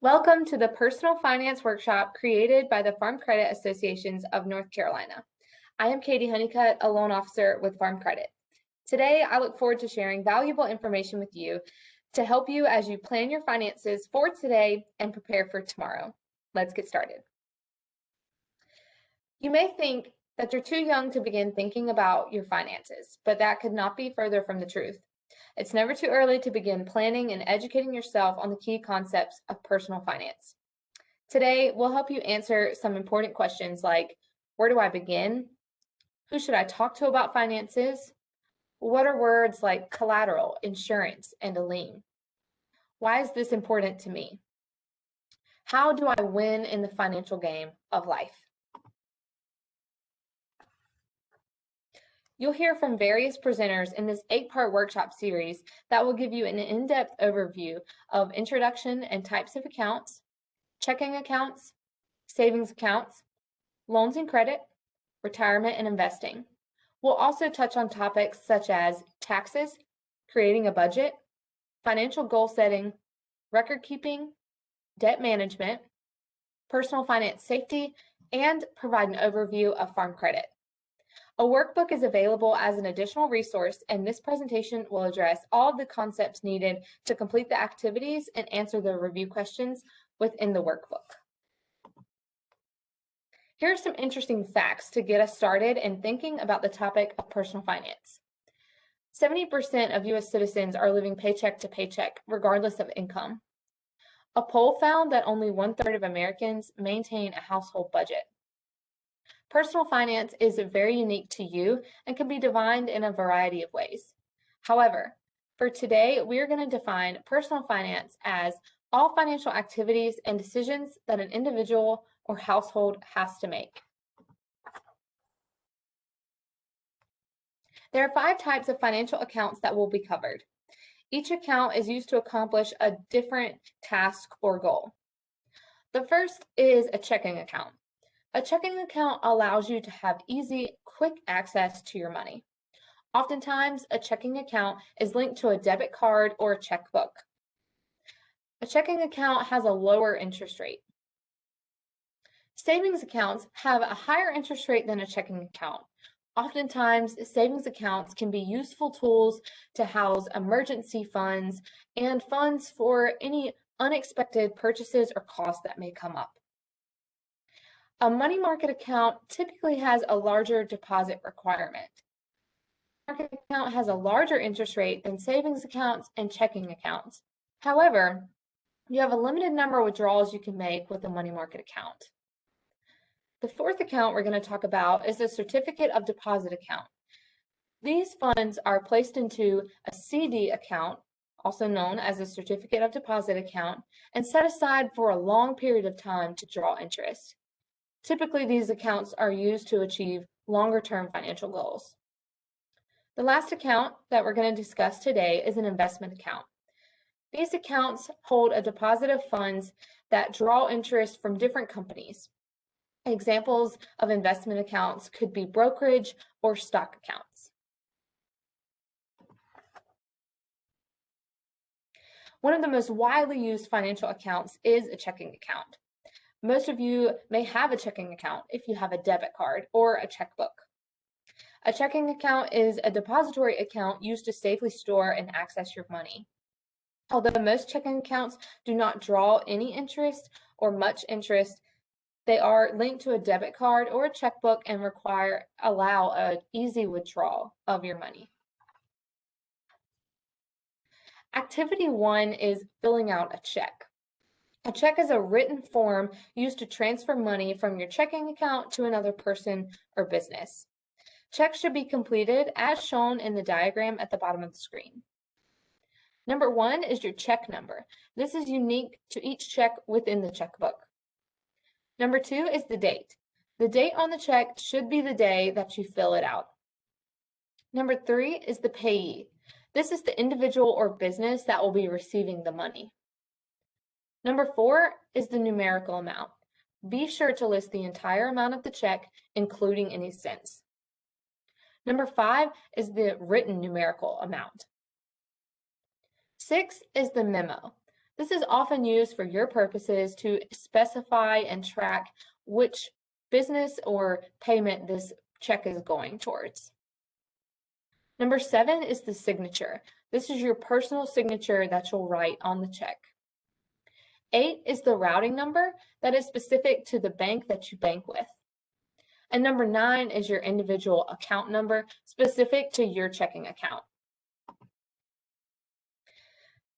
Welcome to the Personal Finance Workshop created by the Farm Credit Associations of North Carolina. I am Katie Honeycutt, a loan officer with Farm Credit. Today, I look forward to sharing valuable information with you to help you as you plan your finances for today and prepare for tomorrow. Let's get started. You may think that you're too young to begin thinking about your finances, but that could not be further from the truth. It's never too early to begin planning and educating yourself on the key concepts of personal finance. Today, we'll help you answer some important questions like, where do I begin? Who should I talk to about finances? What are words like collateral, insurance, and a lien? Why is this important to me? How do I win in the financial game of life? You'll hear from various presenters in this 8-part workshop series that will give you an in-depth overview of introduction and types of accounts, checking accounts, savings accounts, loans and credit, retirement and investing. We'll also touch on topics such as taxes, creating a budget, financial goal setting, record keeping, debt management, personal finance safety, and provide an overview of farm credit. A workbook is available as an additional resource, and this presentation will address all of the concepts needed to complete the activities and answer the review questions within the workbook. Here are some interesting facts to get us started in thinking about the topic of personal finance. 70% of U.S. citizens are living paycheck to paycheck, regardless of income. A poll found that only 1/3 of Americans maintain a household budget. Personal finance is very unique to you and can be defined in a variety of ways. However, for today, we are going to define personal finance as all financial activities and decisions that an individual or household has to make. There are 5 types of financial accounts that will be covered. Each account is used to accomplish a different task or goal. The first is a checking account. A checking account allows you to have easy, quick access to your money. Oftentimes, a checking account is linked to a debit card or a checkbook. A checking account has a lower interest rate. Savings accounts have a higher interest rate than a checking account. Oftentimes, savings accounts can be useful tools to house emergency funds and funds for any unexpected purchases or costs that may come up. A money market account typically has a larger deposit requirement. A market account has a larger interest rate than savings accounts and checking accounts. However, you have a limited number of withdrawals you can make with a money market account. The fourth account we're going to talk about is a certificate of deposit account. These funds are placed into a CD account, also known as a certificate of deposit account, and set aside for a long period of time to draw interest. Typically, these accounts are used to achieve longer-term financial goals. The last account that we're going to discuss today is an investment account. These accounts hold a deposit of funds that draw interest from different companies. Examples of investment accounts could be brokerage or stock accounts. One of the most widely used financial accounts is a checking account. Most of you may have a checking account if you have a debit card or a checkbook. A checking account is a depository account used to safely store and access your money. Although most checking accounts do not draw any interest or much interest, they are linked to a debit card or a checkbook and allow an easy withdrawal of your money. Activity 1 is filling out a check. A check is a written form used to transfer money from your checking account to another person or business. Checks should be completed as shown in the diagram at the bottom of the screen. Number 1 is your check number. This is unique to each check within the checkbook. Number 2 is the date. The date on the check should be the day that you fill it out. Number 3 is the payee. This is the individual or business that will be receiving the money. Number 4 is the numerical amount. Be sure to list the entire amount of the check, including any cents. Number 5 is the written numerical amount. 6 is the memo. This is often used for your purposes to specify and track which business or payment this check is going towards. Number 7 is the signature. This is your personal signature that you'll write on the check. 8 is the routing number that is specific to the bank that you bank with. And number 9 is your individual account number specific to your checking account.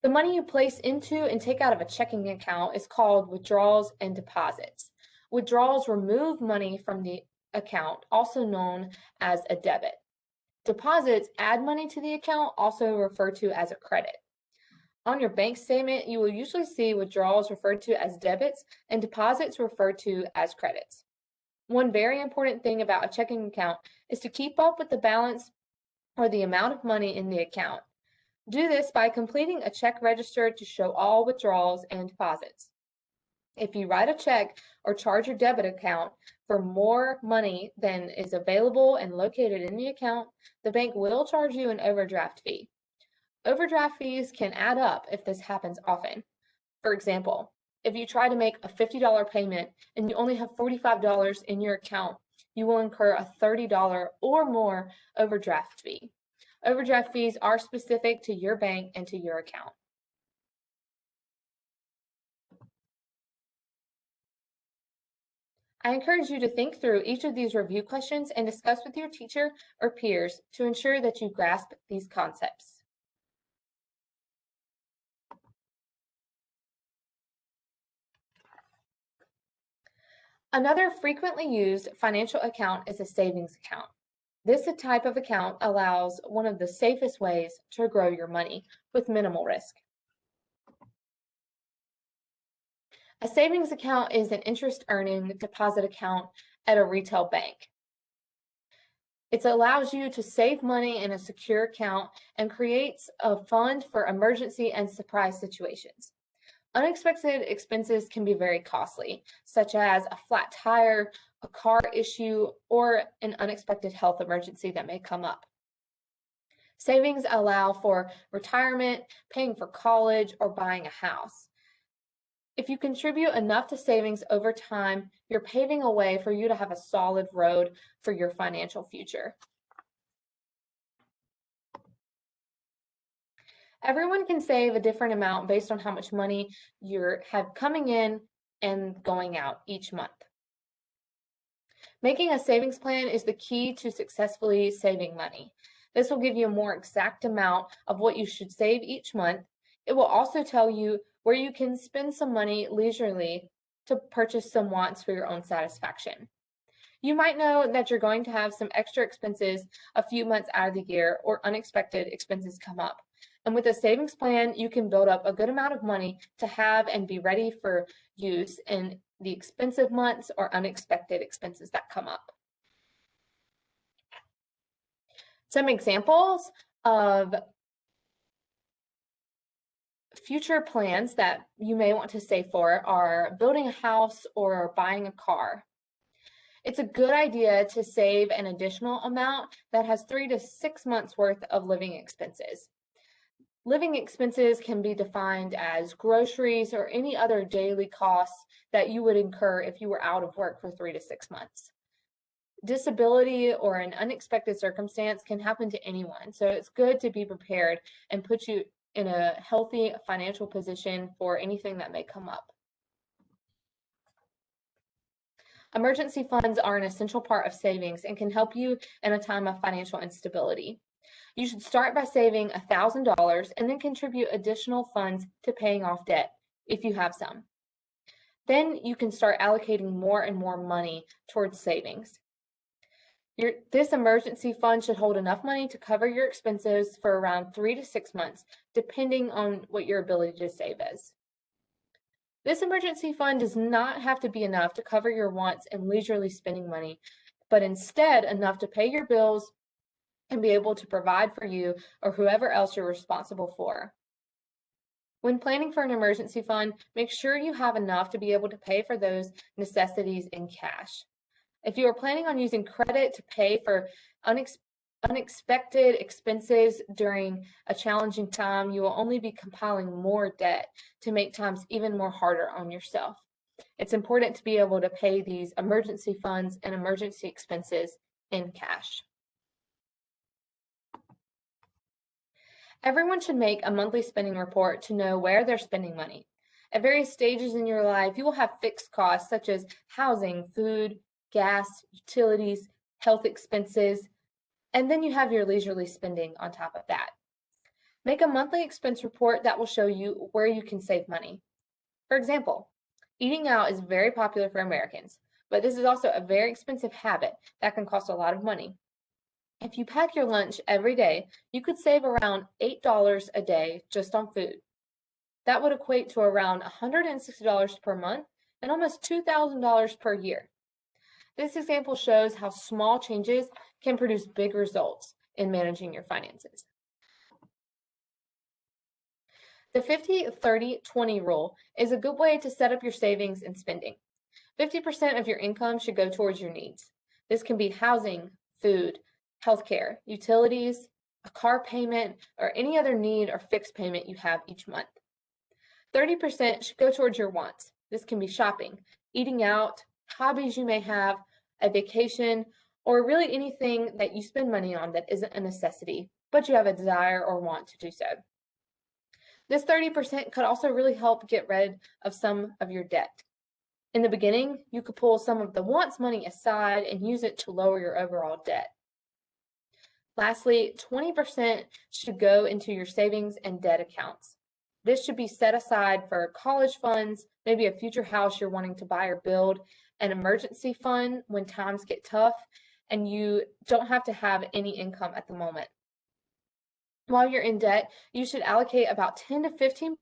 The money you place into and take out of a checking account is called withdrawals and deposits. Withdrawals remove money from the account, also known as a debit. Deposits add money to the account, also referred to as a credit. On your bank statement, you will usually see withdrawals referred to as debits and deposits referred to as credits. One very important thing about a checking account is to keep up with the balance or the amount of money in the account. Do this by completing a check register to show all withdrawals and deposits. If you write a check or charge your debit account for more money than is available and located in the account, the bank will charge you an overdraft fee. Overdraft fees can add up if this happens often. For example, if you try to make a $50 payment and you only have $45 in your account, you will incur a $30 or more overdraft fee. Overdraft fees are specific to your bank and to your account. I encourage you to think through each of these review questions and discuss with your teacher or peers to ensure that you grasp these concepts. Another frequently used financial account is a savings account. This type of account allows one of the safest ways to grow your money with minimal risk. A savings account is an interest-earning deposit account at a retail bank. It allows you to save money in a secure account and creates a fund for emergency and surprise situations. Unexpected expenses can be very costly, such as a flat tire, a car issue, or an unexpected health emergency that may come up. Savings allow for retirement, paying for college, or buying a house. If you contribute enough to savings over time, you're paving a way for you to have a solid road for your financial future. Everyone can save a different amount based on how much money you have coming in and going out each month. Making a savings plan is the key to successfully saving money. This will give you a more exact amount of what you should save each month. It will also tell you where you can spend some money leisurely to purchase some wants for your own satisfaction. You might know that you're going to have some extra expenses a few months out of the year or unexpected expenses come up. And with a savings plan, you can build up a good amount of money to have and be ready for use in the expensive months or unexpected expenses that come up. Some examples of future plans that you may want to save for are building a house or buying a car. It's a good idea to save an additional amount that has 3 to 6 months worth of living expenses. Living expenses can be defined as groceries or any other daily costs that you would incur if you were out of work for 3 to 6 months. Disability or an unexpected circumstance can happen to anyone, so it's good to be prepared and put you in a healthy financial position for anything that may come up. Emergency funds are an essential part of savings and can help you in a time of financial instability. You should start by saving $1,000 and then contribute additional funds to paying off debt if you have some. Then you can start allocating more and more money towards savings. This emergency fund should hold enough money to cover your expenses for around 3 to 6 months, depending on what your ability to save is. This emergency fund does not have to be enough to cover your wants and leisurely spending money, but instead enough to pay your bills and be able to provide for you or whoever else you're responsible for. When planning for an emergency fund, make sure you have enough to be able to pay for those necessities in cash. If you are planning on using credit to pay for unexpected expenses during a challenging time, you will only be compiling more debt to make times even more harder on yourself. It's important to be able to pay these emergency funds and emergency expenses in cash. Everyone should make a monthly spending report to know where they're spending money. At various stages in your life, you will have fixed costs such as housing, food, gas, utilities, health expenses, and then you have your leisurely spending on top of that. Make a monthly expense report that will show you where you can save money. For example, eating out is very popular for Americans, but this is also a very expensive habit that can cost a lot of money. If you pack your lunch every day, you could save around $8 a day just on food. That would equate to around $160 per month and almost $2,000 per year. This example shows how small changes can produce big results in managing your finances. The 50-30-20 rule is a good way to set up your savings and spending. 50% of your income should go towards your needs. This can be housing, food, healthcare, utilities, a car payment, or any other need or fixed payment you have each month. 30% should go towards your wants. This can be shopping, eating out, hobbies you may have, a vacation, or really anything that you spend money on that isn't a necessity, but you have a desire or want to do so. This 30% could also really help get rid of some of your debt. In the beginning, you could pull some of the wants money aside and use it to lower your overall debt. Lastly, 20% should go into your savings and debt accounts. This should be set aside for college funds, maybe a future house you're wanting to buy or build, an emergency fund when times get tough and you don't have to have any income at the moment. While you're in debt, you should allocate about 10 to 15%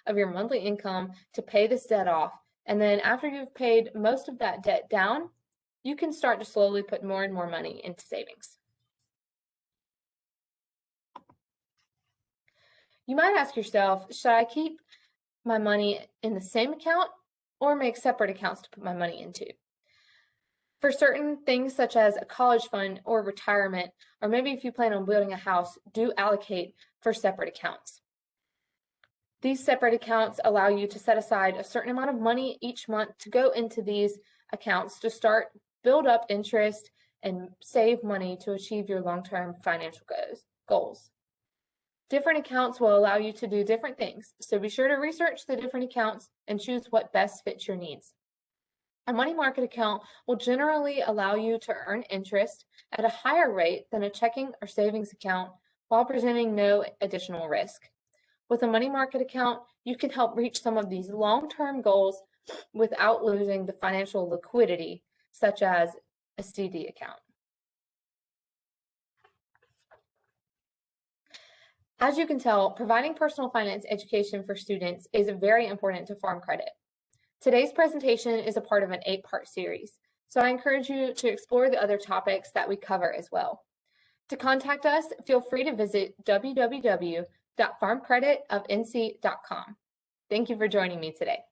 of your monthly income to pay this debt off. And then after you've paid most of that debt down, you can start to slowly put more and more money into savings. You might ask yourself, should I keep my money in the same account or make separate accounts to put my money into? For certain things such as a college fund or retirement, or maybe if you plan on building a house, do allocate for separate accounts. These separate accounts allow you to set aside a certain amount of money each month to go into these accounts to start build up interest and save money to achieve your long-term financial goals. Different accounts will allow you to do different things, so be sure to research the different accounts and choose what best fits your needs. A money market account will generally allow you to earn interest at a higher rate than a checking or savings account while presenting no additional risk. With a money market account, you can help reach some of these long-term goals without losing the financial liquidity, such as a CD account. As you can tell, providing personal finance education for students is very important to Farm Credit. Today's presentation is a part of an 8-part series, so I encourage you to explore the other topics that we cover as well. To contact us, feel free to visit www.farmcreditofnc.com. Thank you for joining me today.